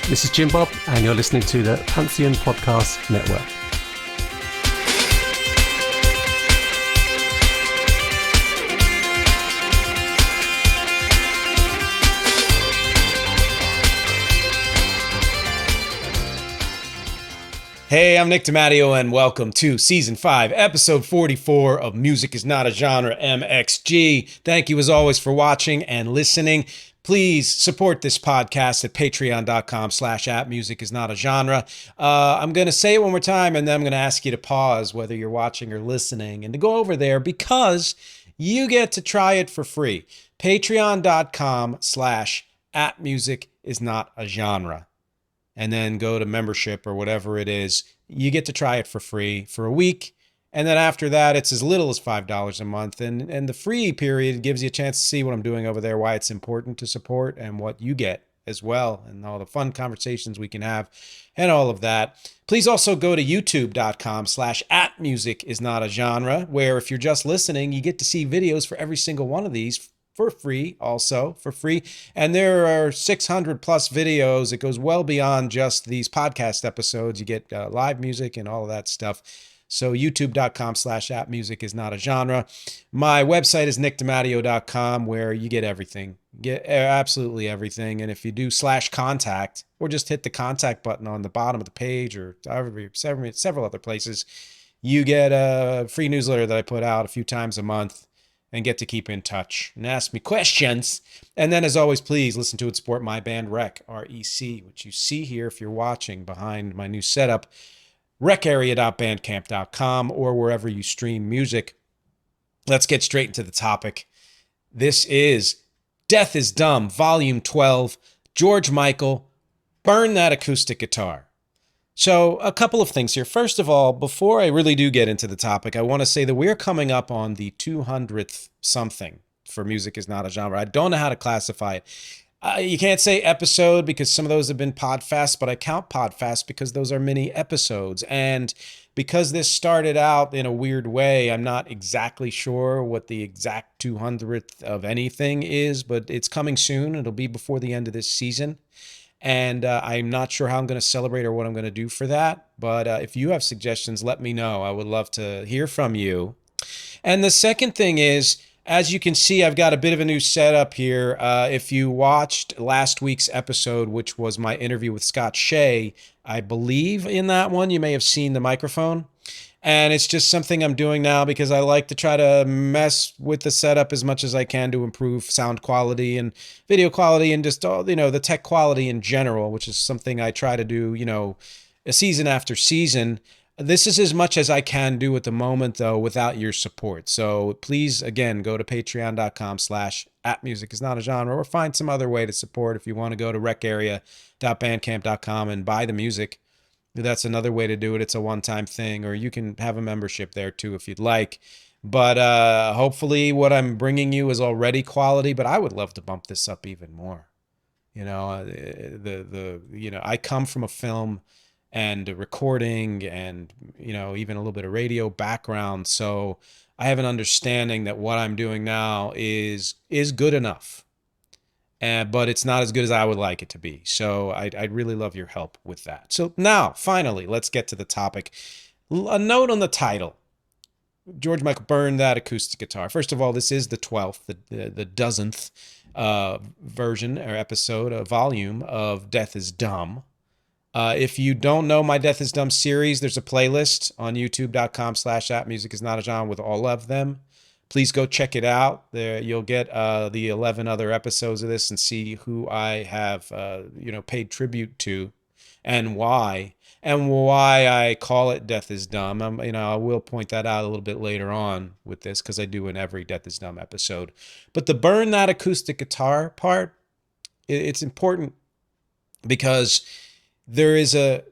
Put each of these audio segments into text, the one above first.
This is Jim Bob, and you're listening to the Pantheon Podcast Network. Hey, I'm Nick DiMatteo, and welcome to Season 5, Episode 44 of Music is Not a Genre, MxG. Thank you, as always, for watching and listening. Please support this podcast at patreon.com/@musicisnotagenre. I'm going to say it one more time, and then I'm going to ask you to pause, whether you're watching or listening, and to go over there because you get to try it for free. Patreon.com/@musicisnotagenre. And then go to membership or whatever it is. You get to try it for free for a week. And then after that, it's as little as $5 a month. And the free period gives you a chance to see what I'm doing over there, why it's important to support, and what you get as well, and all the fun conversations we can have, and all of that. Please also go to youtube.com/@musicisnotagenre, where if you're just listening, you get to see videos for every single one of these for free, also for free. And there are 600 plus videos. It goes well beyond just these podcast episodes. You get live music and all of that stuff. So youtube.com/@musicisnotagenre. My website is nickdimatteo.com, where you get everything. Get absolutely everything. And if you do /contact, or just hit the contact button on the bottom of the page, or several other places, you get a free newsletter that I put out a few times a month, and get to keep in touch and ask me questions. And then, as always, please listen to and support my band REC, REC, which you see here if you're watching behind my new setup, recarea.bandcamp.com, or wherever you stream music. Let's get straight into the topic. This is Death is Dumb, Volume 12, George Michael, Burn That Acoustic Guitar. So a couple of things here. First of all, before I really do get into the topic, I want to say that we're coming up on the 200th something for Music is Not a Genre. I don't know how to classify it. You can't say episode because some of those have been podfests, but I count podfests because those are mini episodes. And because this started out in a weird way, I'm not exactly sure what the exact 200th of anything is, but it's coming soon. It'll be before the end of this season. And I'm not sure how I'm going to celebrate or what I'm going to do for that. But if you have suggestions, let me know. I would love to hear from you. And the second thing is, as you can see, I've got a bit of a new setup here. If you watched last week's episode, which was my interview with Scott Shea, I believe in that one, you may have seen the microphone. And it's just something I'm doing now because I like to try to mess with the setup as much as I can to improve sound quality and video quality and just all, the tech quality in general, which is something I try to do, a season after season. This is as much as I can do at the moment, though, without your support. So please, again, go to patreon.com/@musicisnotagenre, or find some other way to support. If you want to go to recarea.bandcamp.com and buy the music, that's another way to do it. It's a one-time thing, or you can have a membership there too if you'd like. But hopefully what I'm bringing you is already quality, but I would love to bump this up even more. I come from a film and a recording and, even a little bit of radio background. So I have an understanding that what I'm doing now is good enough. But it's not as good as I would like it to be. So I'd really love your help with that. So now, finally, let's get to the topic. A note on the title. George Michael, Burn That Acoustic Guitar. First of all, this is the 12th, the dozenth version or episode, a volume of Death is Dumb. If you don't know my Death is Dumb series, there's a playlist on youtube.com/@musicisnotagenre with all of them. Please go check it out. There you'll get the 11 other episodes of this and see who I have paid tribute to and why I call it Death is Dumb. I will point that out a little bit later on with this because I do in every Death is Dumb episode. But the Burn That Acoustic Guitar part, it's important because there is a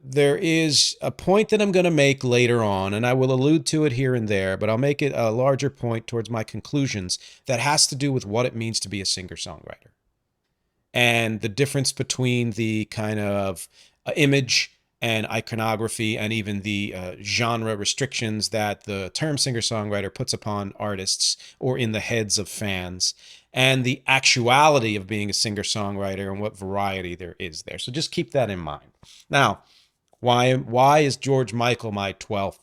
point that I'm going to make later on, and I will allude to it here and there, but I'll make it a larger point towards my conclusions that has to do with what it means to be a singer-songwriter and the difference between the kind of image and iconography and even the genre restrictions that the term singer-songwriter puts upon artists or in the heads of fans. and the actuality of being a singer-songwriter and what variety there is there. So just keep that in mind. Now, why is George Michael my 12th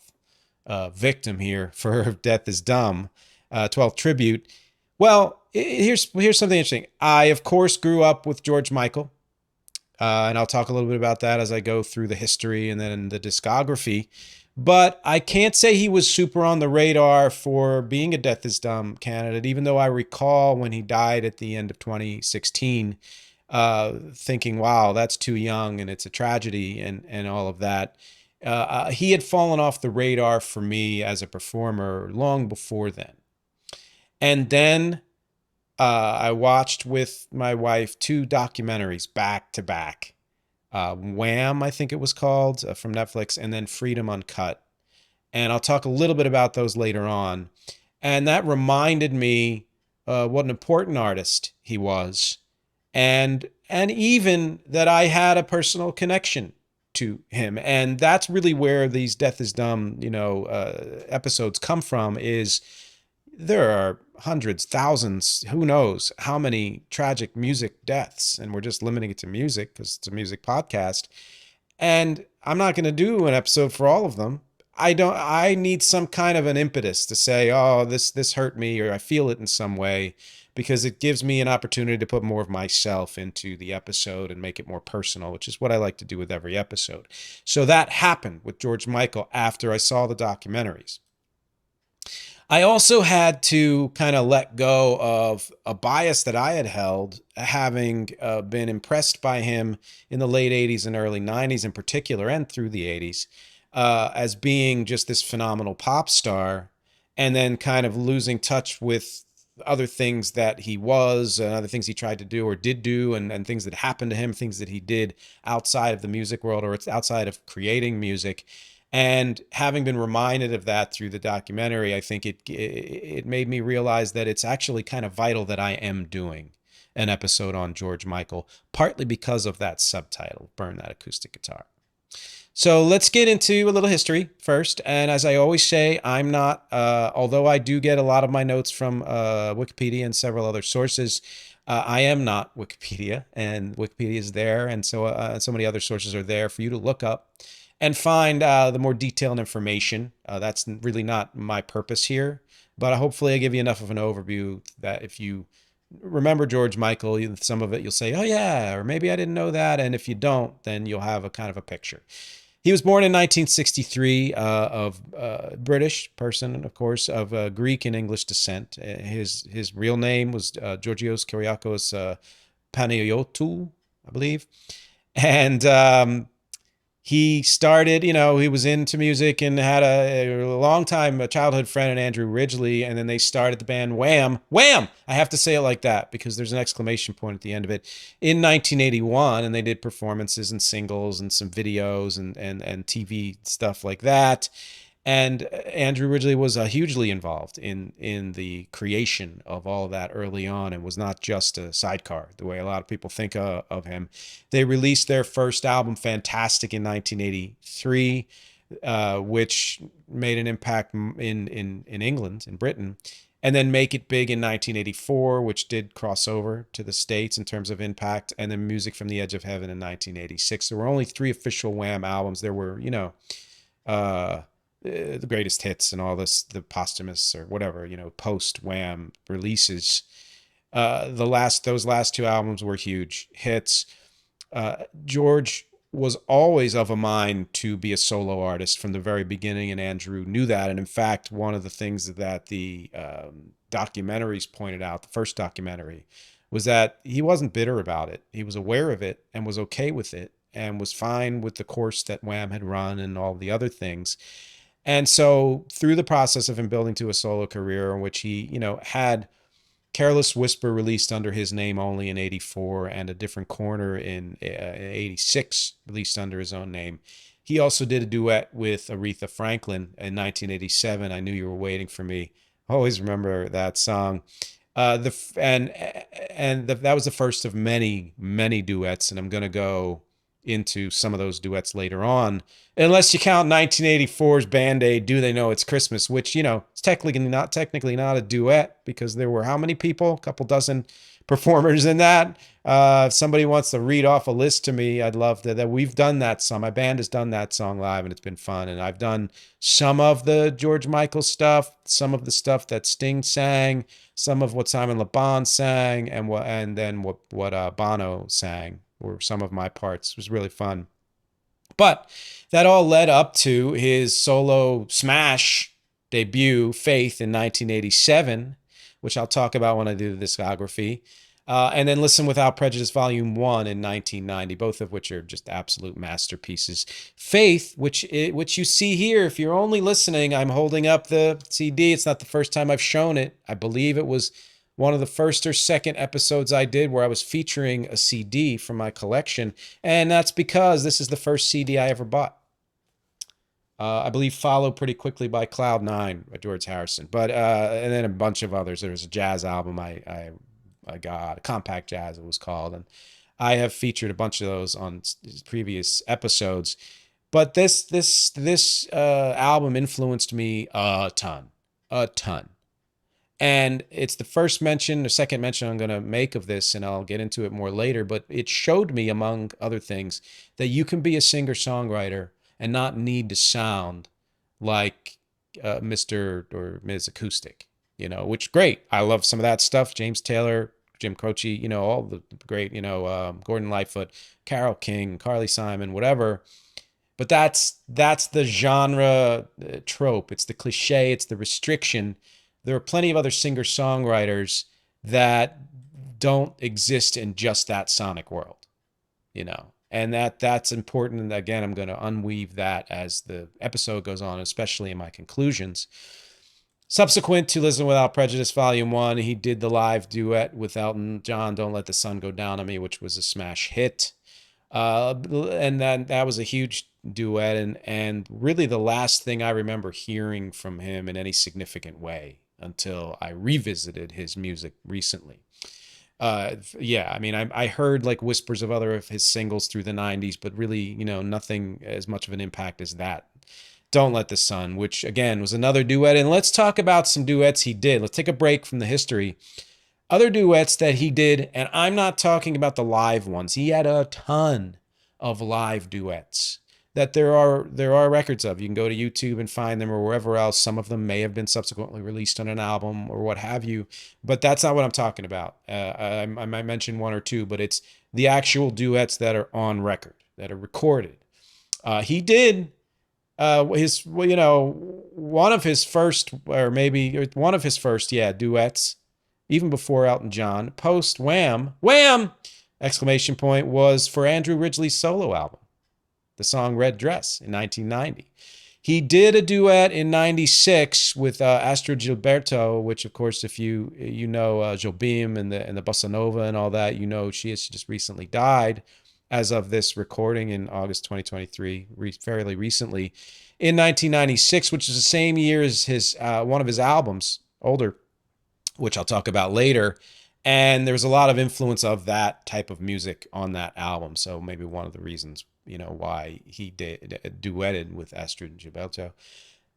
victim here for Death is Dumb, 12th tribute? Well, here's something interesting. I, of course, grew up with George Michael, and I'll talk a little bit about that as I go through the history and then the discography. But I can't say he was super on the radar for being a Death is Dumb candidate, even though I recall when he died at the end of 2016, thinking, wow, that's too young and it's a tragedy and all of that. He had fallen off the radar for me as a performer long before then. And then I watched with my wife 2 documentaries back to back. Wham, I think it was called, from Netflix, and then Freedom Uncut. And I'll talk a little bit about those later on. And that reminded me what an important artist he was, and even that I had a personal connection to him. And that's really where these Death is Dumb, episodes come from. Is there are hundreds, thousands, who knows how many tragic music deaths, and we're just limiting it to music because it's a music podcast. And I'm not going to do an episode for all of them. I need some kind of an impetus to say, oh, this hurt me, or I feel it in some way, because it gives me an opportunity to put more of myself into the episode and make it more personal, which is what I like to do with every episode. So that happened with George Michael after I saw the documentaries. I also had to kind of let go of a bias that I had held, having been impressed by him in the late 80s and early 90s in particular, and through the 80s, as being just this phenomenal pop star, and then kind of losing touch with other things that he was, and other things he tried to do or did do, and things that happened to him, things that he did outside of the music world or outside of creating music. And having been reminded of that through the documentary, I think it made me realize that it's actually kind of vital that I am doing an episode on George Michael, partly because of that subtitle, Burn That Acoustic Guitar. So let's get into a little history first. And as I always say, I'm not, although I do get a lot of my notes from Wikipedia and several other sources, I am not Wikipedia, and Wikipedia is there. And so many other sources are there for you to look up and find the more detailed information. That's really not my purpose here, but hopefully I give you enough of an overview that if you remember George Michael, some of it you'll say, oh yeah, or maybe I didn't know that. And if you don't, then you'll have a kind of a picture. He was born in 1963 of British person, of course, of Greek and English descent. His real name was Georgios Kyriakos Panayotou, I believe. And he started, he was into music and had a long time, a childhood friend in Andrew Ridgeley. And then they started the band Wham. Wham! I have to say it like that because there's an exclamation point at the end of it. In 1981, and they did performances and singles and some videos and TV stuff like that. And Andrew Ridgeley was hugely involved in the creation of all of that early on, and was not just a sidecar the way a lot of people think of him. They released their first album, Fantastic, in 1983, which made an impact in England, in Britain, and then Make It Big in 1984, which did cross over to the States in terms of impact, and then Music from the Edge of Heaven in 1986. There were only 3 official Wham albums. There were, the greatest hits and all this, the posthumous or whatever, post Wham releases. Those last 2 albums were huge hits. George was always of a mind to be a solo artist from the very beginning, and Andrew knew that. And in fact, one of the things that the documentaries pointed out, the first documentary, was that he wasn't bitter about it. He was aware of it and was okay with it, and was fine with the course that Wham had run and all the other things. And so through the process of him building to a solo career in which he, had Careless Whisper released under his name only in 84, and A Different Corner in 86 released under his own name. He also did a duet with Aretha Franklin in 1987, I Knew You Were Waiting for Me. I always remember that song. That was the first of many, many duets, and I'm going to go into some of those duets later on, unless you count 1984's Band-Aid, Do They Know It's Christmas, which, it's technically not a duet, because there were how many people? A couple dozen performers in that. If somebody wants to read off a list to me, I'd love that we've done that song. My band has done that song live, and it's been fun. And I've done some of the George Michael stuff, some of the stuff that Sting sang, some of what Simon Le Bon sang, and then what Bono sang, or some of my parts. It was really fun. But that all led up to his solo smash debut, Faith, in 1987, which I'll talk about when I do the discography. And then Listen Without Prejudice Volume 1 in 1990, both of which are just absolute masterpieces. Faith, which you see here, if you're only listening, I'm holding up the CD. It's not the first time I've shown it. I believe it was one of the first or second episodes I did where I was featuring a CD from my collection. And that's because this is the first CD I ever bought. I believe followed pretty quickly by Cloud 9 by George Harrison. But and then a bunch of others. There was a jazz album I got, Compact Jazz it was called. And I have featured a bunch of those on previous episodes. But this album influenced me a ton. And it's the first mention, or second mention I'm going to make of this, and I'll get into it more later, but it showed me, among other things, that you can be a singer-songwriter and not need to sound like Mr. or Ms. Acoustic, which great. I love some of that stuff. James Taylor, Jim Croce, all the great, Gordon Lightfoot, Carole King, Carly Simon, whatever. But that's the genre trope. It's the cliche. It's the restriction. There are plenty of other singer-songwriters that don't exist in just that sonic world, and that's important. And again, I'm going to unweave that as the episode goes on, especially in my conclusions. Subsequent to Listen Without Prejudice Volume 1, he did the live duet with Elton John, Don't Let the Sun Go Down on Me, which was a smash hit. And that was a huge duet, and really the last thing I remember hearing from him in any significant way until I revisited his music recently. I heard like whispers of other of his singles through the 90s, but really, nothing as much of an impact as that. Don't Let the Sun, which again was another duet. And let's talk about some duets he did. Let's take a break from the history. Other duets that he did, and I'm not talking about the live ones. He had a ton of live duets that there are records of. You can go to YouTube and find them, or wherever else. Some of them may have been subsequently released on an album or what have you, but that's not what I'm talking about. I might mention one or two, but it's the actual duets that are on record, that are recorded. He did one of his first duets, even before Elton John, post Wham, exclamation point, was for Andrew Ridgeley's solo album, the song Red Dress in 1990. He did a duet in 96 with Astrid Gilberto, which of course, if you know Jobim and the Bossa Nova and all that, she just recently died as of this recording in August 2023, fairly recently, in 1996, which is the same year as his one of his albums, older, which I'll talk about later. And there was a lot of influence of that type of music on that album. So maybe one of the reasons, why he duetted with Astrid Gilberto.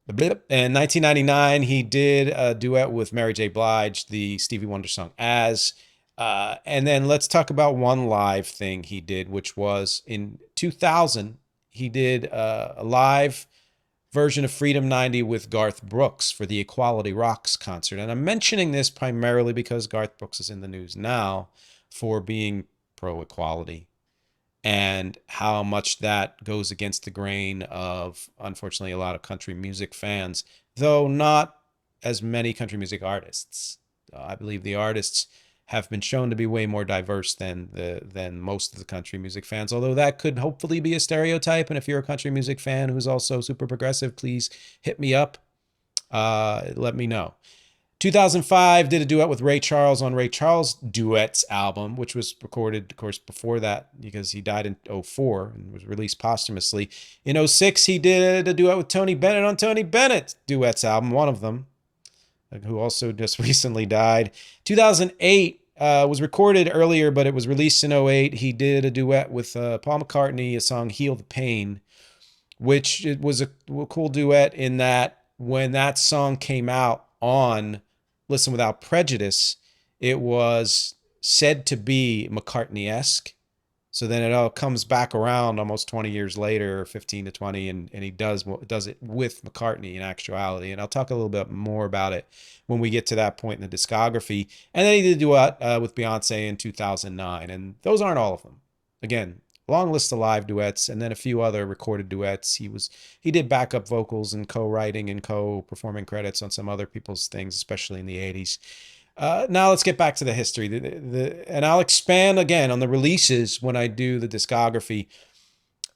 In 1999, he did a duet with Mary J. Blige, the Stevie Wonder song As. And then let's talk about one live thing he did, which was in 2000. He did a live version of Freedom 90 with Garth Brooks for the Equality Rocks concert. And I'm mentioning this primarily because Garth Brooks is in the news now for being pro-equality, and how much that goes against the grain of, unfortunately, a lot of country music fans, though not as many country music artists. I believe the artists have been shown to be way more diverse than most of the country music fans, although that could hopefully be a stereotype. And if you're a country music fan who's also super progressive, please hit me up. Let me know. 2005, did a duet with Ray Charles on Ray Charles' Duets album, which was recorded, of course, before that, because he died in 2004 and was released posthumously. In 2006, he did a duet with Tony Bennett on Tony Bennett's Duets album, one of them, who also just recently died. 2008, was recorded earlier, but it was released in '08. He did a duet with Paul McCartney, a song "Heal the Pain," which it was a cool duet in that when that song came out on Listen Without Prejudice, it was said to be McCartney-esque. So then it all comes back around almost 20 years later, 15 to 20, and he does it with McCartney in actuality. And I'll talk a little bit more about it when we get to that point in the discography. And then he did a duet with Beyonce in 2009. And those aren't all of them. Again, long list of live duets, and then a few other recorded duets. He did backup vocals and co-writing and co-performing credits on some other people's things, especially in the 80s. Now let's get back to the history. And I'll expand again on the releases when I do the discography.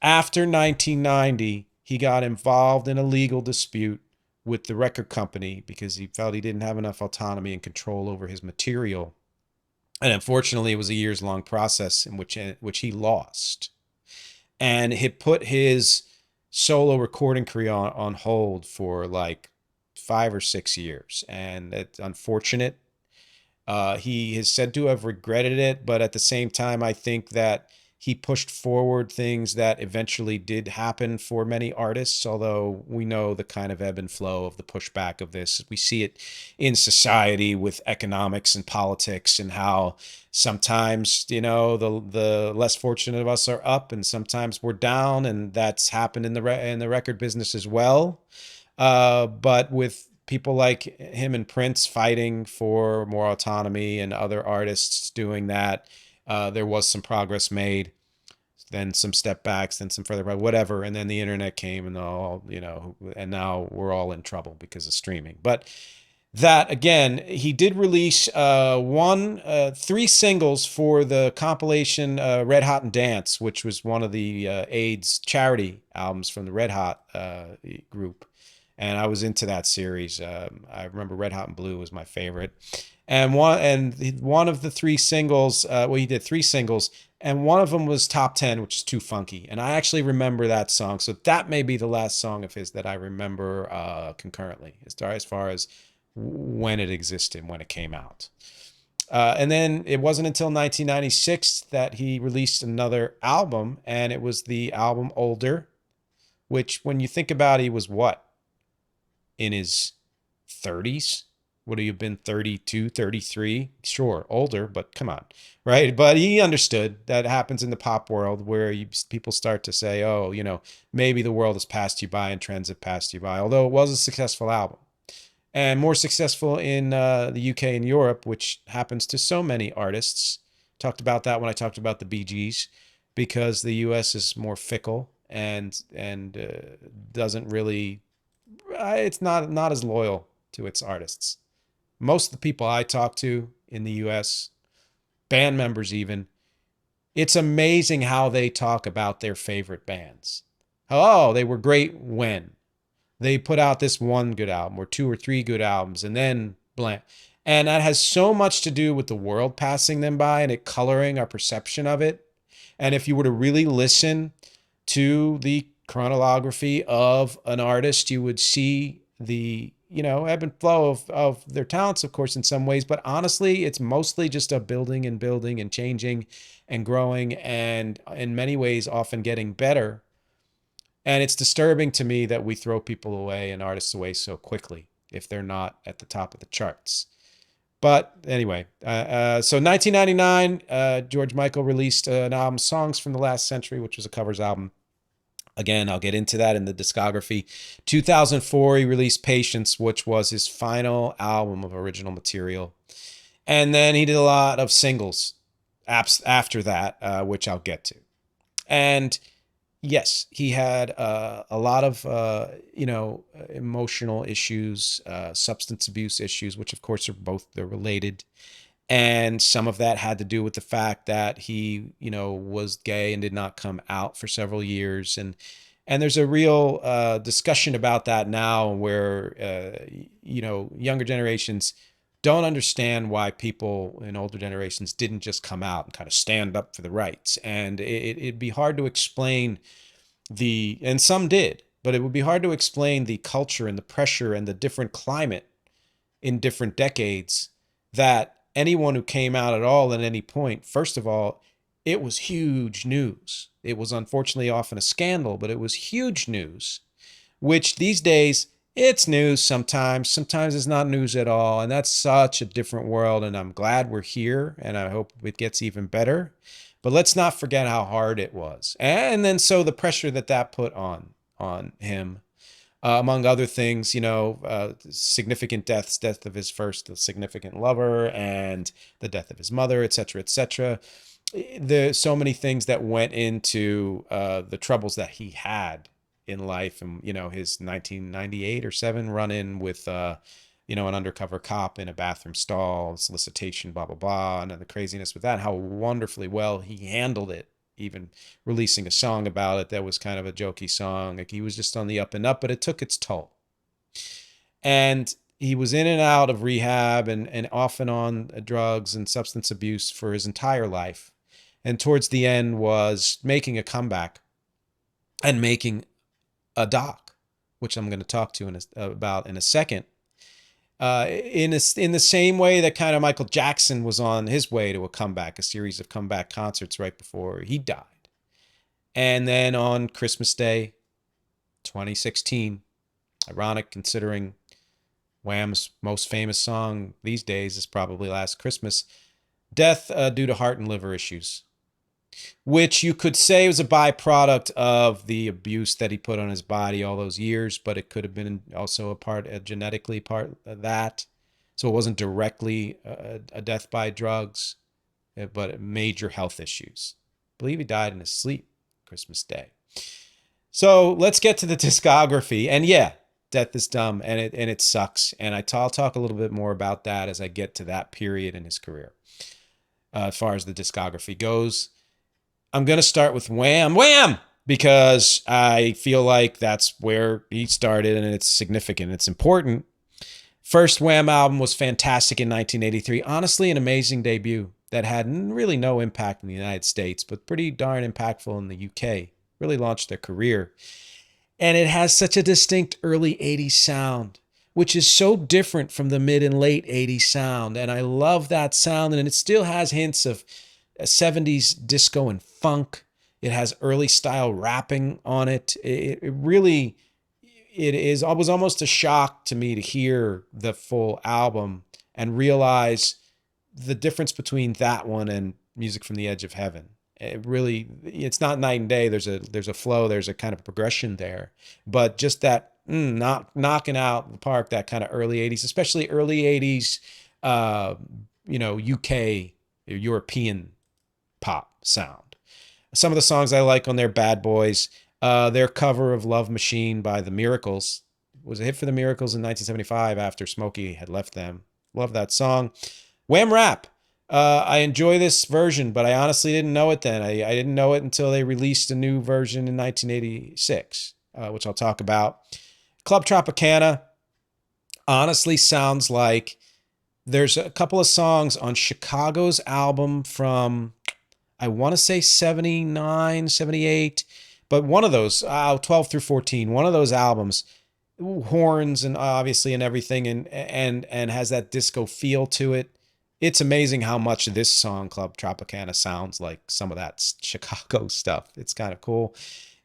After 1990, he got involved in a legal dispute with the record company because he felt he didn't have enough autonomy and control over his material. And unfortunately, it was a years-long process in which he lost. And he put his solo recording career on hold for like 5 or 6 years. And it's unfortunate. He is said to have regretted it, but at the same time, I think that he pushed forward things that eventually did happen for many artists, although we know the kind of ebb and flow of the pushback of this. We see it in society with economics and politics, and how sometimes, the less fortunate of us are up and sometimes we're down, and that's happened in the record business as well. But with people like him and Prince fighting for more autonomy and other artists doing that, there was some progress made, then some step backs, then some further, whatever. And then the internet came and and now we're all in trouble because of streaming. But that, again, he did release 3 singles for the compilation Red Hot and Dance, which was one of the AIDS charity albums from the Red Hot group. And I was into that series. I remember Red Hot and Blue was my favorite. And one of the 3 singles, he did 3 singles, and one of them was Top 10, which is Too Funky. And I actually remember that song. So that may be the last song of his that I remember concurrently, as far as when it existed, when it came out. And then it wasn't until 1996 that he released another album, and it was the album Older, which, when you think about it, he was what? In his 30s? Would he have been 32, 33? Sure, older, but come on, right? But he understood that happens in the pop world, where people start to say, oh, maybe the world has passed you by and trends have passed you by, although it was a successful album. And more successful in the UK and Europe, which happens to so many artists. Talked about that when I talked about the Bee Gees, because the US is more fickle and doesn't really... it's not as loyal to its artists. Most of the people I talk to in the US, band members even, it's amazing how they talk about their favorite bands. Oh, they were great when they put out this one good album or 2 or 3 good albums, and then blank. And that has so much to do with the world passing them by and it coloring our perception of it. And if you were to really listen to the chronology of an artist, you would see the ebb and flow of their talents, of course, in some ways, but honestly, it's mostly just a building and changing and growing, and in many ways often getting better. And it's disturbing to me that we throw people away and artists away so quickly if they're not at the top of the charts. But anyway, so 1999, George Michael released an album, Songs from the Last Century, which was a covers album. Again, I'll get into that in the discography. 2004, he released Patience, which was his final album of original material. And then he did a lot of singles after that, which I'll get to. And yes, he had a lot of, emotional issues, substance abuse issues, which of course they're related. And some of that had to do with the fact that he, was gay and did not come out for several years. And there's a real discussion about that now, where, younger generations don't understand why people in older generations didn't just come out and kind of stand up for the rights. And it'd be hard to explain and some did, but it would be hard to explain the culture and the pressure and the different climate in different decades that anyone who came out at all at any point, first of all, it was huge news. It was unfortunately often a scandal, but it was huge news, which these days, it's news sometimes. Sometimes it's not news at all. And that's such a different world. And I'm glad we're here, and I hope it gets even better. But let's not forget how hard it was. And then so the pressure that put on him, among other things, significant deaths, death of his first significant lover and the death of his mother, et cetera, et cetera. There's so many things that went into the troubles that he had in life, and his 1998 or 7 run-in with an undercover cop in a bathroom stall, solicitation, blah blah blah, and the craziness with that, how wonderfully well he handled it, even releasing a song about it that was kind of a jokey song. Like, he was just on the up and up, but it took its toll. And he was in and out of rehab and off and on drugs and substance abuse for his entire life, and towards the end was making a comeback and making a doc, which I'm going to talk to about in a second. In the same way that kind of Michael Jackson was on his way to a comeback, a series of comeback concerts right before he died. And then on Christmas Day, 2016, ironic considering Wham's most famous song these days is probably Last Christmas, death due to heart and liver issues, which you could say was a byproduct of the abuse that he put on his body all those years, but it could have been also a genetically part of that. So it wasn't directly a death by drugs, but major health issues. I believe he died in his sleep Christmas Day. So let's get to the discography. And yeah, Death is Dumb, and it sucks. And I'll talk a little bit more about that as I get to that period in his career. As far as the discography goes, I'm going to start with Wham! Because I feel like that's where he started, and it's significant. It's important. First Wham album was fantastic in 1983. Honestly, an amazing debut that had really no impact in the United States, but pretty darn impactful in the UK. Really launched their career. And it has such a distinct early 80s sound, which is so different from the mid and late 80s sound. And I love that sound, and it still has hints of 70s disco and funk. It has early style rapping on it. It was almost a shock to me to hear the full album and realize the difference between that one and Music from the Edge of Heaven. It's not night and day. There's a flow, there's a kind of progression there, but just that knocking out the park, that kind of early 80s, especially early 80s, UK, European pop sound. Some of the songs I like on their Bad Boys, their cover of Love Machine by The Miracles was a hit for The Miracles in 1975 after Smokey had left them. Love that song. Wham Rap. I enjoy this version, but I honestly didn't know it then. I didn't know it until they released a new version in 1986, which I'll talk about. Club Tropicana honestly sounds like there's a couple of songs on Chicago's album from, I want to say 79, 78, but one of those, 12 through 14, one of those albums, horns and obviously and everything, and has that disco feel to it. It's amazing how much this song, Club Tropicana, sounds like some of that Chicago stuff. It's kind of cool.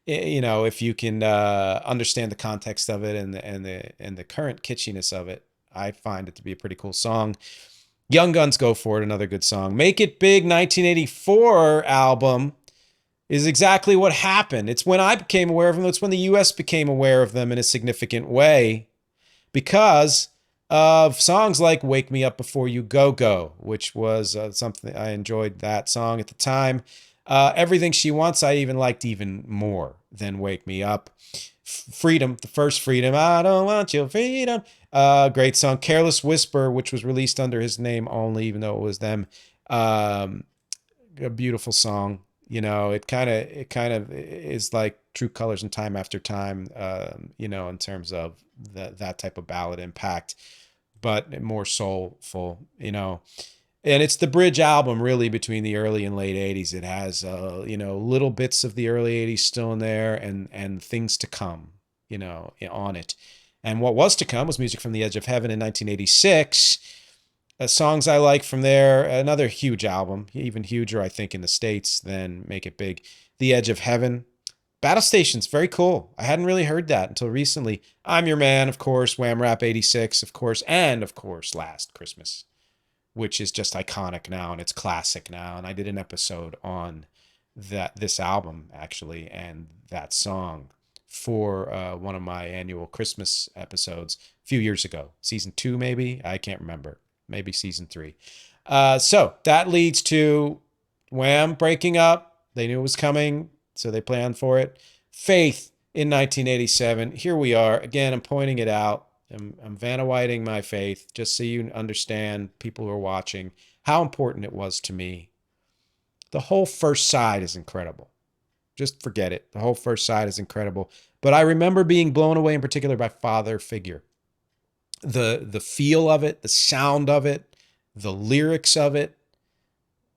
If you can understand the context of it and the current kitschiness of it, I find it to be a pretty cool song. Young Guns Go For It, another good song. Make It Big 1984 album is exactly what happened. It's when I became aware of them. It's when the U.S. became aware of them in a significant way because of songs like Wake Me Up Before You Go Go, which was something I enjoyed that song at the time. Everything She Wants I even liked even more than Wake Me Up. Freedom, the first Freedom, I Don't Want Your Freedom. Great song. Careless Whisper, which was released under his name only, even though it was them. A beautiful song. It kind of is like True Colors and Time After Time, in terms of that type of ballad impact, but more soulful, And it's the bridge album really between the early and late 80s. It has, little bits of the early 80s still in there and things to come, on it. And what was to come was Music from the Edge of Heaven in 1986. Songs I like from there, another huge album, even huger, I think, in the States than Make It Big. The Edge of Heaven. Battle Station's very cool. I hadn't really heard that until recently. I'm Your Man, of course. Wham Rap 86, of course. And, of course, Last Christmas, which is just iconic now and it's classic now. And I did an episode on this album, actually, and that song for one of my annual Christmas episodes a few years ago. Season 2, maybe? I can't remember. Maybe season 3. So that leads to Wham breaking up. They knew it was coming, so they planned for it. Faith in 1987. Here we are. Again, I'm pointing it out. I'm Vanna Whiting my Faith, just so you understand, people who are watching, how important it was to me. The whole first side is incredible. Just forget it. The whole first side is incredible. But I remember being blown away in particular by Father Figure. The feel of it, the sound of it, the lyrics of it.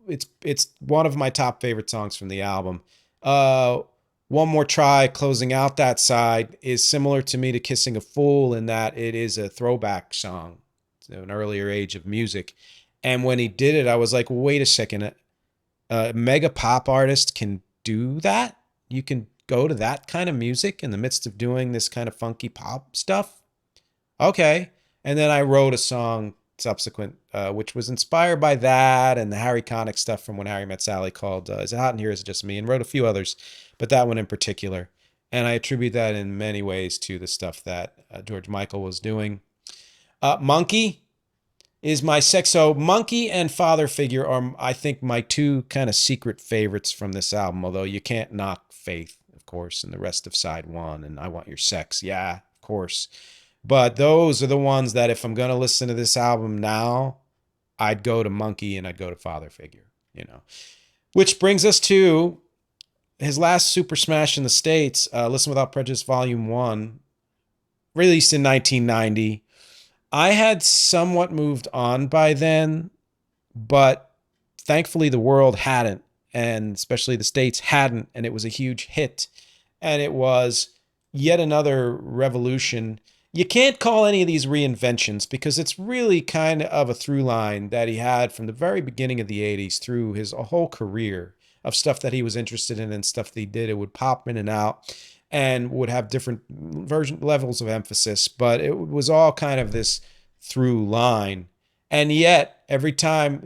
It's one of my top favorite songs from the album. One More Try, closing out that side, is similar to me to Kissing a Fool in that it is a throwback song to an earlier age of music. And when he did it, I was like, wait a second, a mega pop artist can do that? You can go to that kind of music in the midst of doing this kind of funky pop stuff? Okay. And then I wrote a song subsequent, which was inspired by that and the Harry Connick stuff from When Harry Met Sally called Is It Hot in Here? Is It Just Me? And wrote a few others, but that one in particular. And I attribute that in many ways to the stuff that George Michael was doing. Monkey is my sex. So Monkey and Father Figure are, I think, my two kind of secret favorites from this album, although you can't knock Faith, of course, and the rest of side 1 and I Want Your Sex. Yeah, of course. But those are the ones that if I'm going to listen to this album now, I'd go to Monkey and I'd go to Father Figure, Which brings us to his last super smash in the States, Listen Without Prejudice Volume 1, released in 1990. I had somewhat moved on by then, but thankfully the world hadn't, and especially the States hadn't, and it was a huge hit. And it was yet another revolution. You can't call any of these reinventions because it's really kind of a through line that he had from the very beginning of the 80s through his whole career of stuff that he was interested in and stuff that he did. It would pop in and out and would have different levels of emphasis, but it was all kind of this through line. And yet, every time,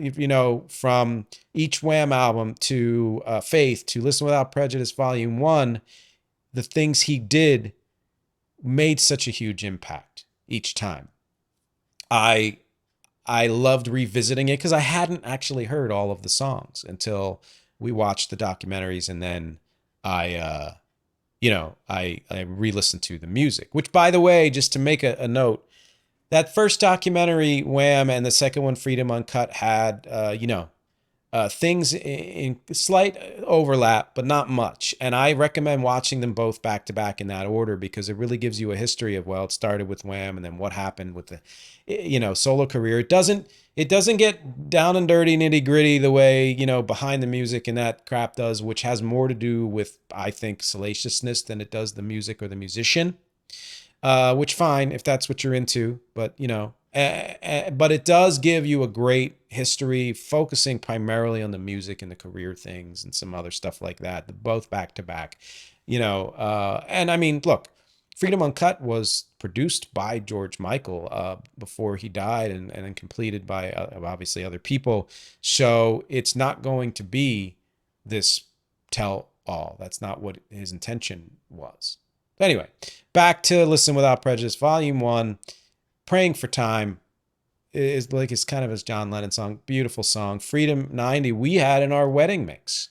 from each Wham album to Faith to Listen Without Prejudice Volume 1, the things he did made such a huge impact each time. I loved revisiting it because I hadn't actually heard all of the songs until we watched the documentaries, and then I re-listened to the music, which, by the way, just to make a note, that first documentary, Wham, and the second one, Freedom Uncut, had, things in slight overlap, but not much. And I recommend watching them both back to back in that order because it really gives you a history of, well, it started with Wham and then what happened with the, solo career. It doesn't get down and dirty, nitty gritty the way, behind the music and that crap does, which has more to do with, I think, salaciousness than it does the music or the musician. Which fine if that's what you're into, but but it does give you a great history, focusing primarily on the music and the career things and some other stuff like that, both back to back, and I mean, look, Freedom Uncut was produced by George Michael before he died and then completed by obviously other people. So it's not going to be this tell all. That's not what his intention was. Anyway, back to Listen Without Prejudice, Volume 1, Praying for Time is like it's kind of his John Lennon song. Beautiful song. Freedom 90 we had in our wedding mix.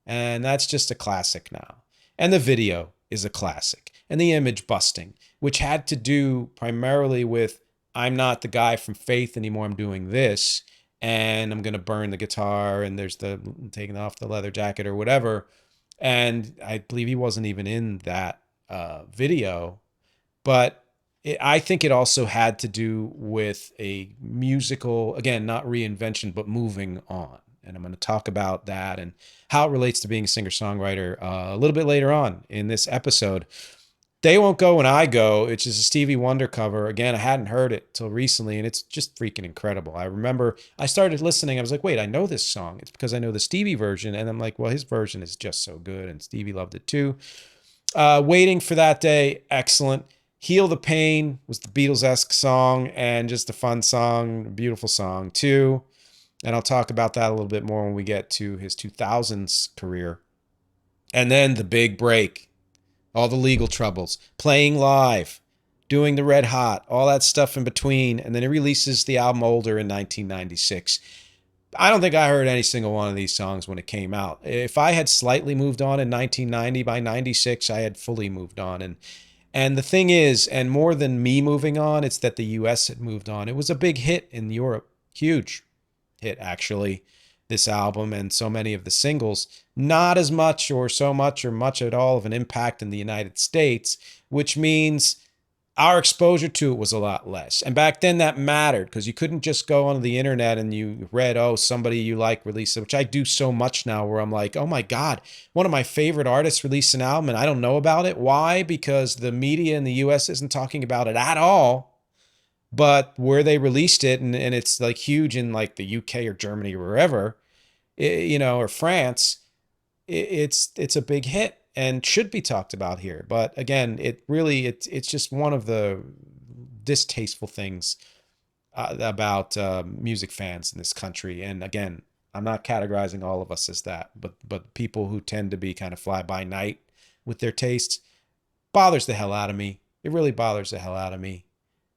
And that's just a classic now. And the video is a classic. And the image busting, which had to do primarily with I'm not the guy from Faith anymore, I'm doing this. And I'm going to burn the guitar and there's the taking off the leather jacket or whatever. And I believe he wasn't even in that video, but I think it also had to do with a musical, again, not reinvention, but moving on. And I'm going to talk about that and how it relates to being a singer-songwriter a little bit later on in this episode. They Won't Go When I Go, which is a Stevie Wonder cover. Again, I hadn't heard it till recently, and it's just freaking incredible. I remember I started listening. I was like, wait, I know this song. It's because I know the Stevie version. And I'm like, well, his version is just so good, and Stevie loved it too. Waiting for That Day, excellent. Heal the Pain was the Beatles-esque song and just a fun song, a beautiful song too. And I'll talk about that a little bit more when we get to his 2000s career. And then the big break, all the legal troubles, playing live, doing the Red Hot, all that stuff in between. And then he releases the album Older in 1996. I don't think I heard any single one of these songs when it came out. If I had slightly moved on in 1990, by 96, I had fully moved on. And the thing is, and more than me moving on, it's that the US had moved on. It was a big hit in Europe. Huge hit, actually, this album and so many of the singles. Not as much or so much or much at all of an impact in the United States, which means our exposure to it was a lot less. And back then that mattered because you couldn't just go onto the internet and you read, oh, somebody you like released it, which I do so much now where I'm like, oh my God, one of my favorite artists released an album and I don't know about it. Why? Because the media in the US isn't talking about it at all. But where they released it, and it's like huge in like the UK or Germany or wherever, or France, it's a big hit and should be talked about here. But again, it's just one of the distasteful things about music fans in this country. And again, I'm not categorizing all of us as that, but people who tend to be kind of fly by night with their tastes bothers the hell out of me. It really bothers the hell out of me.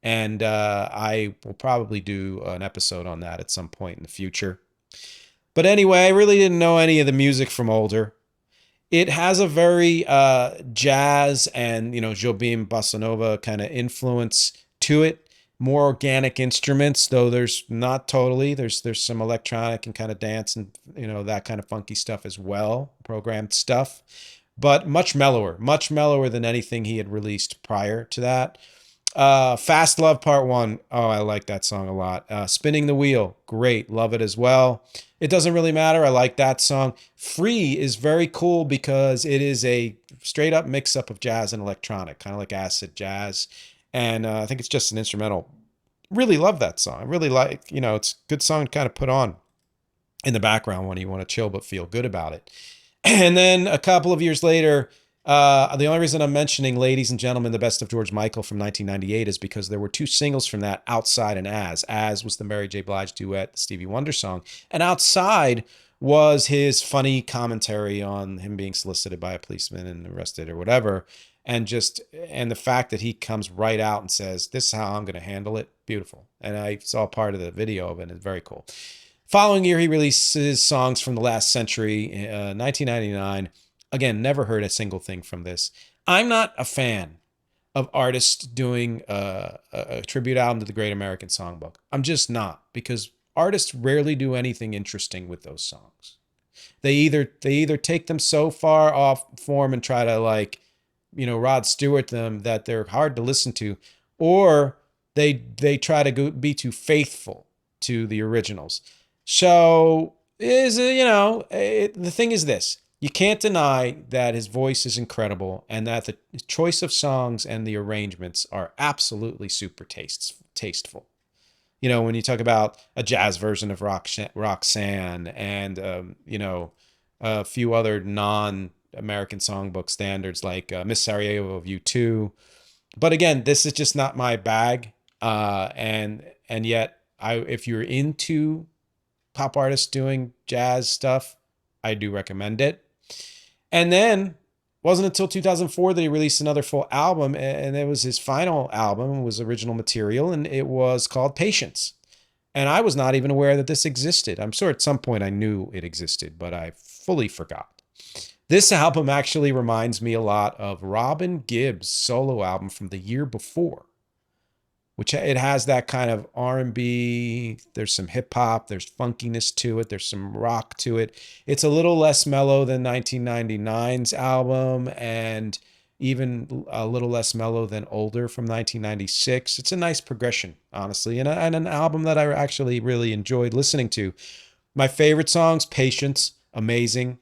And I will probably do an episode on that at some point in the future. But anyway, I really didn't know any of the music from Older. It has a very jazz and, Jobim Bossa Nova kind of influence to it. More organic instruments, though there's not totally. There's some electronic and kind of dance and, that kind of funky stuff as well, programmed stuff. But much mellower than anything he had released prior to that. Fast Love Part 1. Oh, I like that song a lot. Spinning the Wheel. Great. Love it as well. It Doesn't Really Matter. I like that song. Free is very cool because it is a straight up mix up of jazz and electronic, kind of like acid jazz. And I think it's just an instrumental. Really love that song. I really like, it's a good song to kind of put on in the background when you want to chill but feel good about it. And then a couple of years later, the only reason I'm mentioning, ladies and gentlemen, the best of George Michael from 1998 is because there were two singles from that, Outside and As. As was the Mary J. Blige duet, the Stevie Wonder song. And Outside was his funny commentary on him being solicited by a policeman and arrested or whatever. And the fact that he comes right out and says, this is how I'm going to handle it. Beautiful. And I saw part of the video of it, and it's very cool. Following year, he releases songs from the last century, 1999. Again, never heard a single thing from this. I'm not a fan of artists doing a tribute album to the Great American Songbook. I'm just not, because artists rarely do anything interesting with those songs. They either take them so far off form and try to Rod Stewart them that they're hard to listen to, or they try to be too faithful to the originals. So the thing is this. You can't deny that his voice is incredible and that the choice of songs and the arrangements are absolutely super tasteful. When you talk about a jazz version of Roxanne and, a few other non-American songbook standards like Miss Sarajevo of U2. But again, this is just not my bag. And yet, if you're into pop artists doing jazz stuff, I do recommend it. And then wasn't until 2004 that he released another full album, and it was his final album. It was original material, and it was called Patience. And I was not even aware that this existed. I'm sure at some point I knew it existed, but I fully forgot. This album actually reminds me a lot of Robin Gibb's solo album from the year before, which it has that kind of R&B, there's some hip hop, there's funkiness to it, there's some rock to it. It's a little less mellow than 1999's album and even a little less mellow than Older from 1996. It's a nice progression, honestly, and an album that I actually really enjoyed listening to. My favorite songs, Patience, amazing.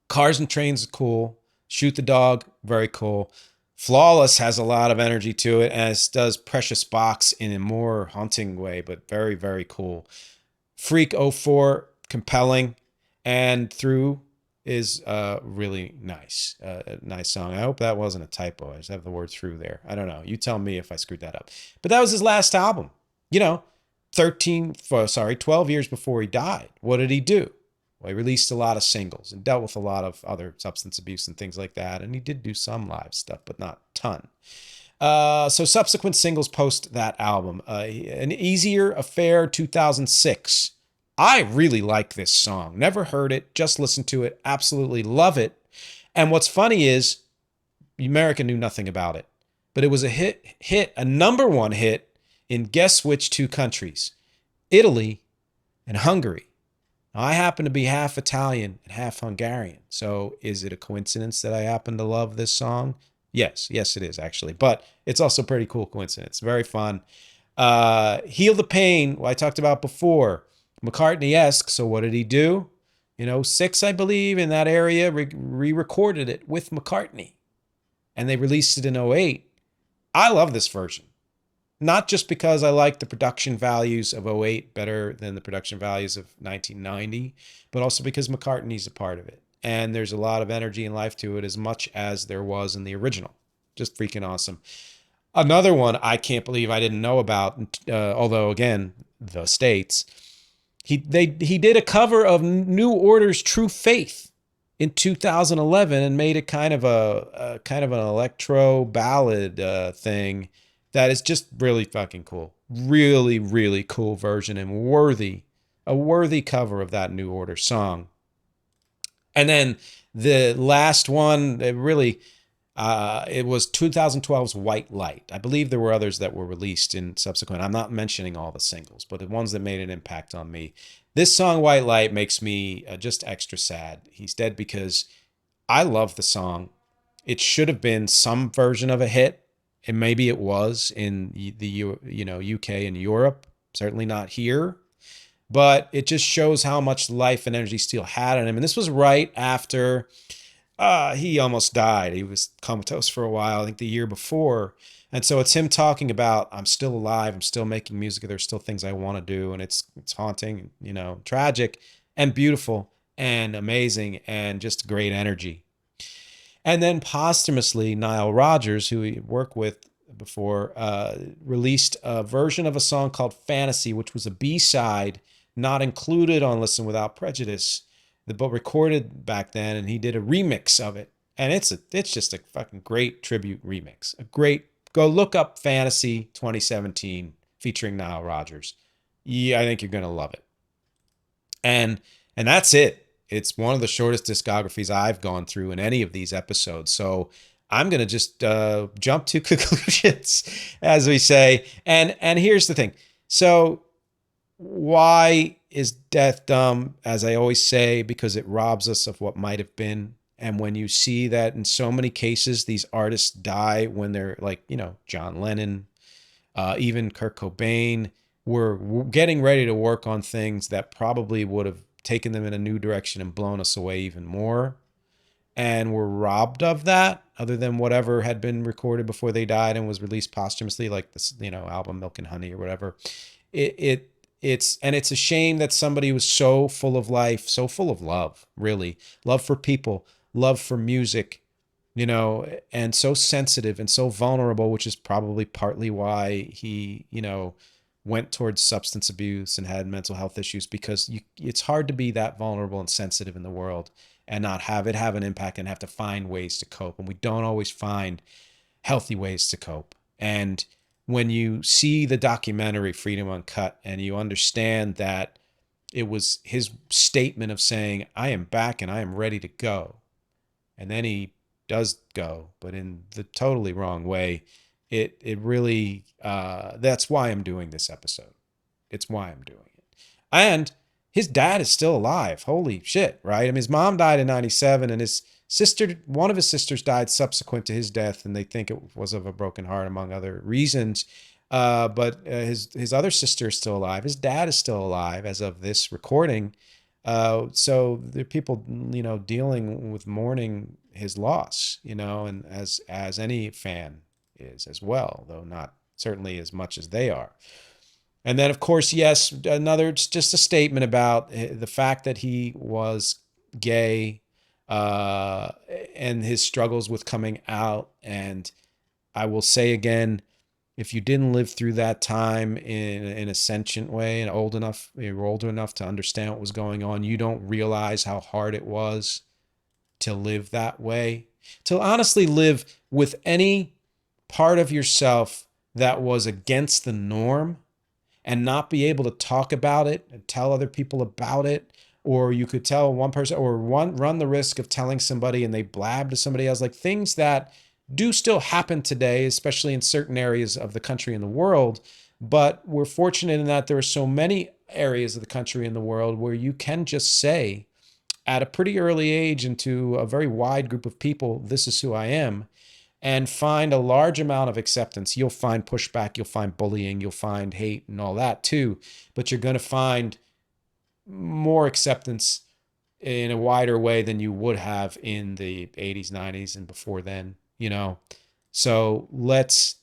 Cars and Trains, cool. Shoot the Dog, very cool. Flawless has a lot of energy to it, as does Precious Box in a more haunting way, but very, very cool. Freak '04, compelling, and Through is really nice. A nice song. I hope that wasn't a typo. I just have the word through there. I don't know. You tell me if I screwed that up. But that was his last album. 12 years before he died. What did he do? Well, he released a lot of singles and dealt with a lot of other substance abuse and things like that. And he did do some live stuff, but not a ton. So subsequent singles post that album. An Easier Affair 2006. I really like this song. Never heard it, just listened to it. Absolutely love it. And what's funny is America knew nothing about it. But it was a a number one hit in guess which two countries? Italy and Hungary. Now, I happen to be half Italian and half Hungarian. So is it a coincidence that I happen to love this song? Yes, it is actually. But it's also a pretty cool coincidence. Very fun. Heal the Pain, I talked about before. McCartney-esque. So what did he do? 6, I believe, in that area, re-recorded it with McCartney. And they released it in '08. I love this version. Not just because I like the production values of '08 better than the production values of 1990, but also because McCartney's a part of it. And there's a lot of energy and life to it, as much as there was in the original. Just freaking awesome. Another one I can't believe I didn't know about, although, again, the States. He did a cover of New Order's True Faith in 2011 and made it kind of an electro ballad thing that is just really fucking cool. Really, really cool version and a worthy cover of that New Order song. And then the last one, it was 2012's White Light. I believe there were others that were released in subsequent. I'm not mentioning all the singles, but the ones that made an impact on me. This song, White Light, makes me just extra sad. He's dead because I love the song. It should have been some version of a hit, and maybe it was in the UK and Europe. Certainly not here. But it just shows how much life and energy Steele had in him. And this was right after he almost died. He was comatose for a while, I think the year before. And so it's him talking about, I'm still alive, I'm still making music, there's still things I want to do. And it's haunting, tragic and beautiful and amazing and just great energy. And then posthumously, Nile Rodgers, who we worked with before, released a version of a song called Fantasy, which was a B-side, not included on Listen Without Prejudice, but recorded back then, and he did a remix of it. And it's just a fucking great tribute remix. Go look up Fantasy 2017 featuring Nile Rodgers. Yeah, I think you're going to love it. And that's it. It's one of the shortest discographies I've gone through in any of these episodes. So I'm going to just jump to conclusions, as we say. And here's the thing. So why is death dumb? As I always say, because it robs us of what might have been. And when you see that in so many cases, these artists die when they're like, John Lennon, even Kurt Cobain, were getting ready to work on things that probably would have taken them in a new direction and blown us away even more. And were robbed of that, other than whatever had been recorded before they died and was released posthumously, like this, album Milk and Honey or whatever. It's a shame that somebody was so full of life, so full of love, really. Love for people, love for music, and so sensitive and so vulnerable, which is probably partly why he, went towards substance abuse and had mental health issues, because it's hard to be that vulnerable and sensitive in the world and not have it have an impact and have to find ways to cope. And we don't always find healthy ways to cope. And when you see the documentary Freedom Uncut and you understand that it was his statement of saying, I am back and I am ready to go. And then he does go, but in the totally wrong way. It really, that's why I'm doing this episode. It's why I'm doing it. And his dad is still alive. Holy shit, right? I mean, his mom died in 97 and one of his sisters died subsequent to his death, and they think it was of a broken heart, among other reasons. But his other sister is still alive. His dad is still alive as of this recording. So there are people, dealing with mourning his loss, and as any fan is as well, though not certainly as much as they are. And then, of course, yes, it's just a statement about the fact that he was gay, and his struggles with coming out. And I will say again, if you didn't live through that time in a sentient way and you're older enough to understand what was going on, you don't realize how hard it was to live that way, to honestly live with any part of yourself that was against the norm and not be able to talk about it and tell other people about it. Or you could tell one person or run the risk of telling somebody and they blab to somebody else, like things that do still happen today, especially in certain areas of the country and the world. But we're fortunate in that there are so many areas of the country and the world where you can just say at a pretty early age and to a very wide group of people, this is who I am, and find a large amount of acceptance. You'll find pushback, you'll find bullying, you'll find hate and all that too, but you're going to find more acceptance in a wider way than you would have in the 80s, 90s, and before then, So let's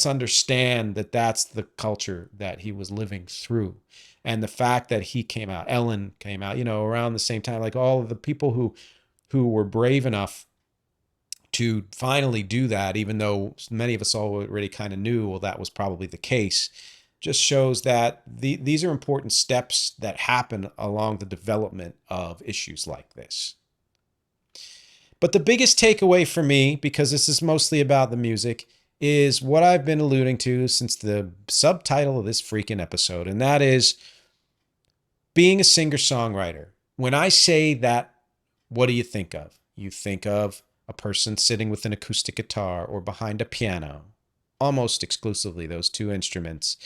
understand that that's the culture that he was living through. And the fact that he came out, Ellen came out, around the same time, like all of the people who were brave enough to finally do that, even though many of us already kind of knew, well, that was probably the case, just shows that these are important steps that happen along the development of issues like this. But the biggest takeaway for me, because this is mostly about the music, is what I've been alluding to since the subtitle of this freaking episode, and that is being a singer-songwriter. When I say that, what do you think of? You think of a person sitting with an acoustic guitar or behind a piano, almost exclusively those two instruments,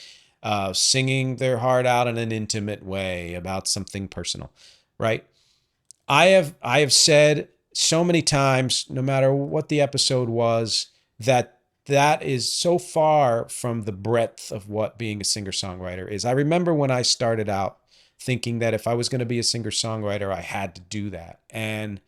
singing their heart out in an intimate way about something personal, right? I have said so many times, no matter what the episode was, that is so far from the breadth of what being a singer-songwriter is. I remember when I started out thinking that if I was going to be a singer-songwriter, I had to do that. And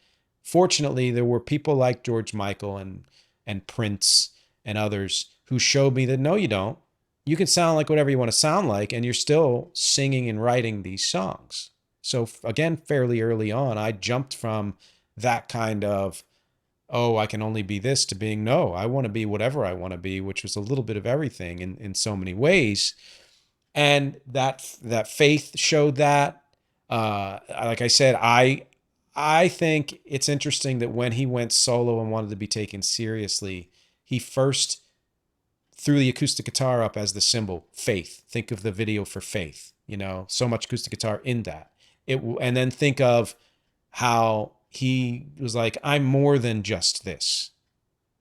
fortunately, there were people like George Michael and Prince and others who showed me that no, you don't. You can sound like whatever you want to sound like, and you're still singing and writing these songs. So again, fairly early on, I jumped from that kind of, oh, I can only be this, to being, no, I want to be whatever I want to be, which was a little bit of everything in so many ways. And that faith showed that. Like I said, I think it's interesting that when he went solo and wanted to be taken seriously, he first threw the acoustic guitar up as the symbol, faith. Think of the video for Faith, so much acoustic guitar in that. And then think of how he was like, I'm more than just this.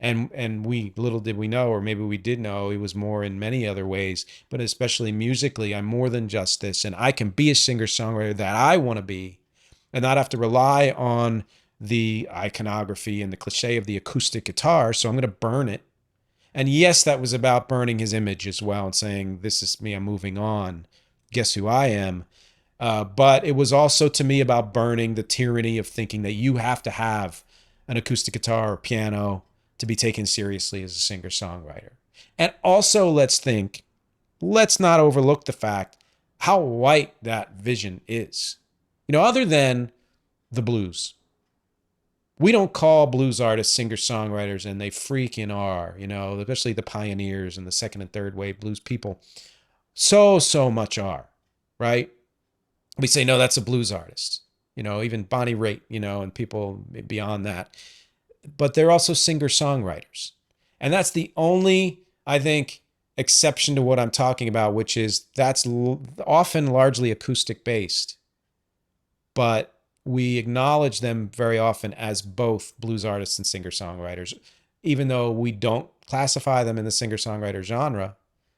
And we, little did we know, or maybe we did know, he was more in many other ways, but especially musically, I'm more than just this. And I can be a singer-songwriter that I want to be and not have to rely on the iconography and the cliche of the acoustic guitar. So I'm going to burn it. And yes, that was about burning his image as well and saying, this is me, I'm moving on. Guess who I am? But it was also to me about burning the tyranny of thinking that you have to have an acoustic guitar or piano to be taken seriously as a singer-songwriter. And also let's not overlook the fact how white that vision is. Other than the blues. We don't call blues artists singer-songwriters, and they freaking are, especially the pioneers and the second and third wave blues people. So much are, right? We say, no, that's a blues artist. Even Bonnie Raitt, and people beyond that. But they're also singer-songwriters. And that's the only, I think, exception to what I'm talking about, which is that's often largely acoustic-based. But we acknowledge them very often as both blues artists and singer-songwriters, even though we don't classify them in the singer-songwriter genre,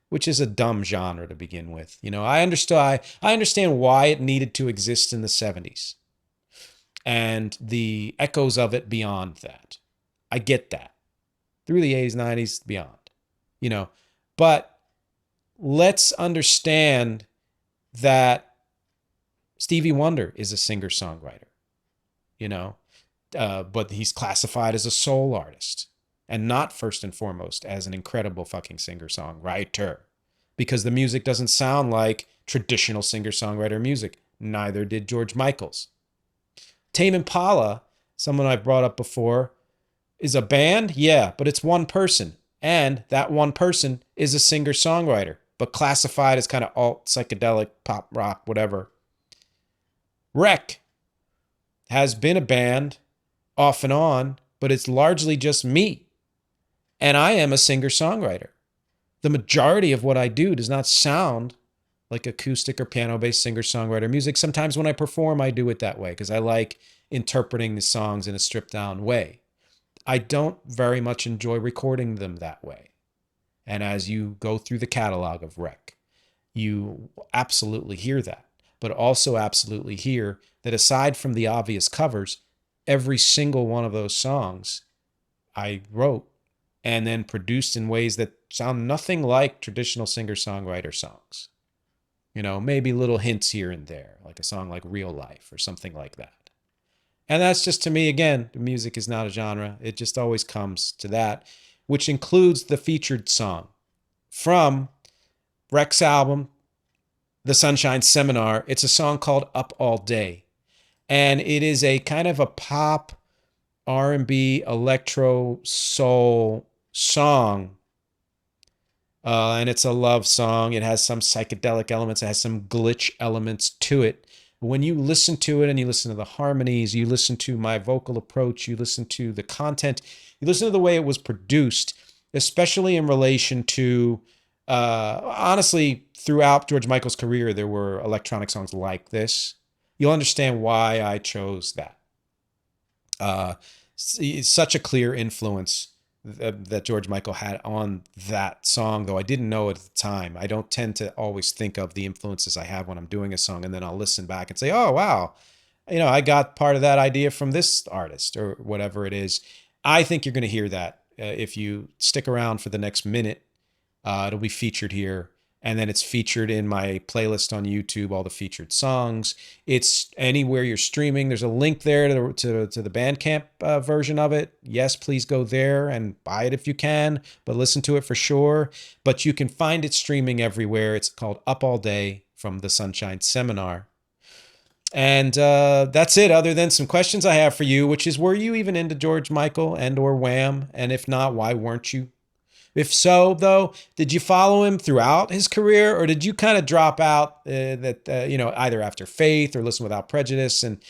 which is a dumb genre to begin with. I understand why it needed to exist in the 70s and the echoes of it beyond that. I get that. Through the 80s, 90s, beyond. But let's understand that Stevie Wonder is a singer-songwriter, but he's classified as a soul artist and not first and foremost as an incredible fucking singer-songwriter, because the music doesn't sound like traditional singer-songwriter music. Neither did George Michael's. Tame Impala, someone I've brought up before, is a band, yeah, but it's one person. And that one person is a singer-songwriter, but classified as kind of alt, psychedelic, pop, rock, whatever. REC has been a band off and on, but it's largely just me. And I am a singer-songwriter. The majority of what I do does not sound like acoustic or piano-based singer-songwriter music. Sometimes when I perform, I do it that way because I like interpreting the songs in a stripped-down way. I don't very much enjoy recording them that way. And as you go through the catalog of REC, you absolutely hear that, but also absolutely hear that aside from the obvious covers, every single one of those songs I wrote and then produced in ways that sound nothing like traditional singer-songwriter songs. Maybe little hints here and there, like a song like Real Life or something like that. And that's just, to me, again, the music is not a genre. It just always comes to that, which includes the featured song from REC's album, The Sunshine Seminar. It's a song called Up All Day. And it is a kind of a pop, R&B, electro, soul song. And it's a love song. It has some psychedelic elements. It has some glitch elements to it. When you listen to it and you listen to the harmonies, you listen to my vocal approach, you listen to the content, you listen to the way it was produced, especially in relation to, honestly, throughout George Michael's career, there were electronic songs like this. You'll understand why I chose that. It's such a clear influence that George Michael had on that song, though I didn't know it at the time. I don't tend to always think of the influences I have when I'm doing a song, and then I'll listen back and say, oh, wow, I got part of that idea from this artist or whatever it is. I think you're going to hear that if you stick around for the next minute. It'll be featured here. And then it's featured in my playlist on YouTube, all the featured songs. It's anywhere you're streaming. There's a link there to the Bandcamp version of it. Yes, please go there and buy it if you can, but listen to it for sure. But you can find it streaming everywhere. It's called Up All Day from the Sunshine Seminar. And that's it, other than some questions I have for you, which is, were you even into George Michael and or Wham? And if not, why weren't you? If so, though, did you follow him throughout his career, or did you kind of drop out either After Faith or Listen Without Prejudice and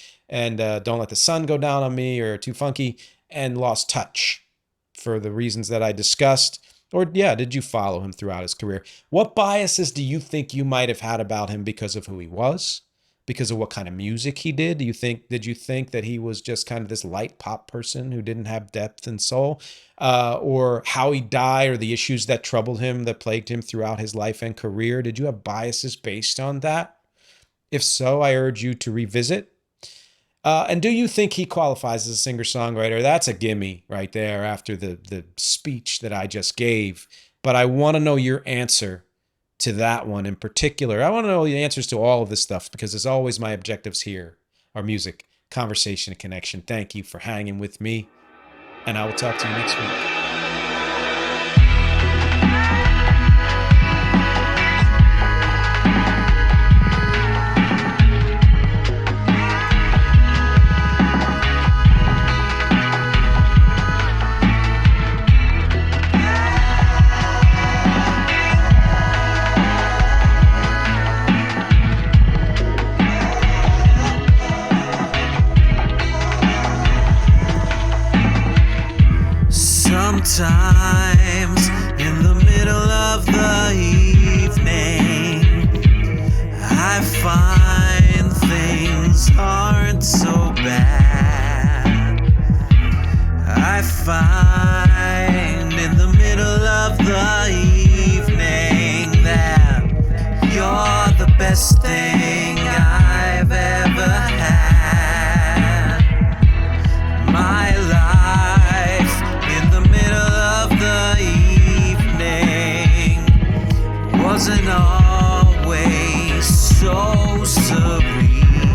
Don't Let the Sun Go Down on Me or Too Funky and lost touch for the reasons that I discussed? Or, did you follow him throughout his career? What biases do you think you might have had about him because of who he was? Because of what kind of music he did? Did you think that he was just kind of this light pop person who didn't have depth and soul? Or how he died, or the issues that troubled him, that plagued him throughout his life and career? Did you have biases based on that? If so, I urge you to revisit. And do you think he qualifies as a singer-songwriter? That's a gimme right there after the speech that I just gave. But I want to know your answer to that one in particular. I want to know the answers to all of this stuff, because as always, my objectives here are music, conversation, and connection. Thank you for hanging with me, and I will talk to you next week. Sometimes in the middle of the evening, I find things aren't so bad. I find in the middle of the evening that you're the best thing I've ever had. My life in the middle of the evening wasn't always so serene.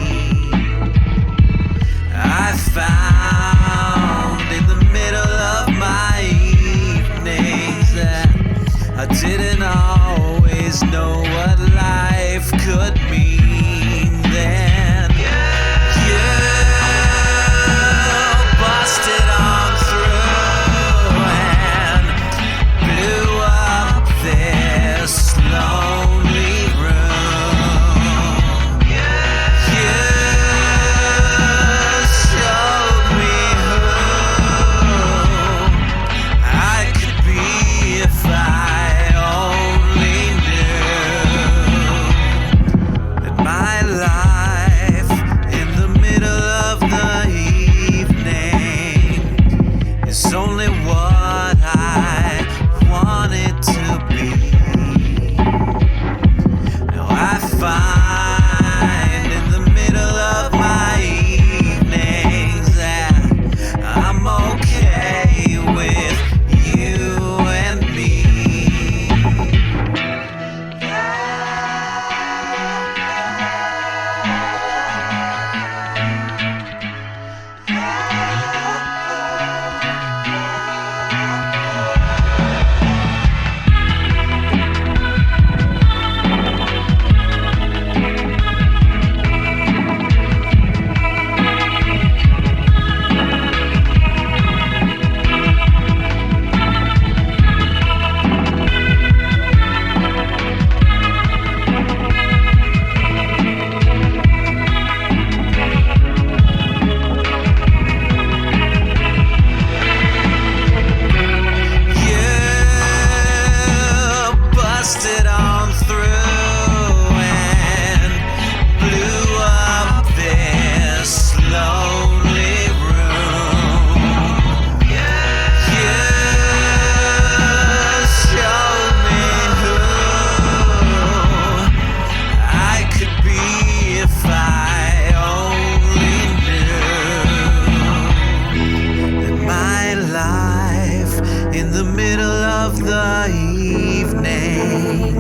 in the middle of the evening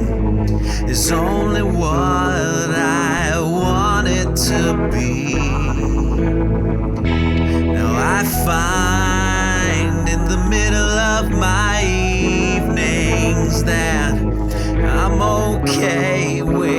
is only what I want it to be. Now I find in the middle of my evenings that I'm okay with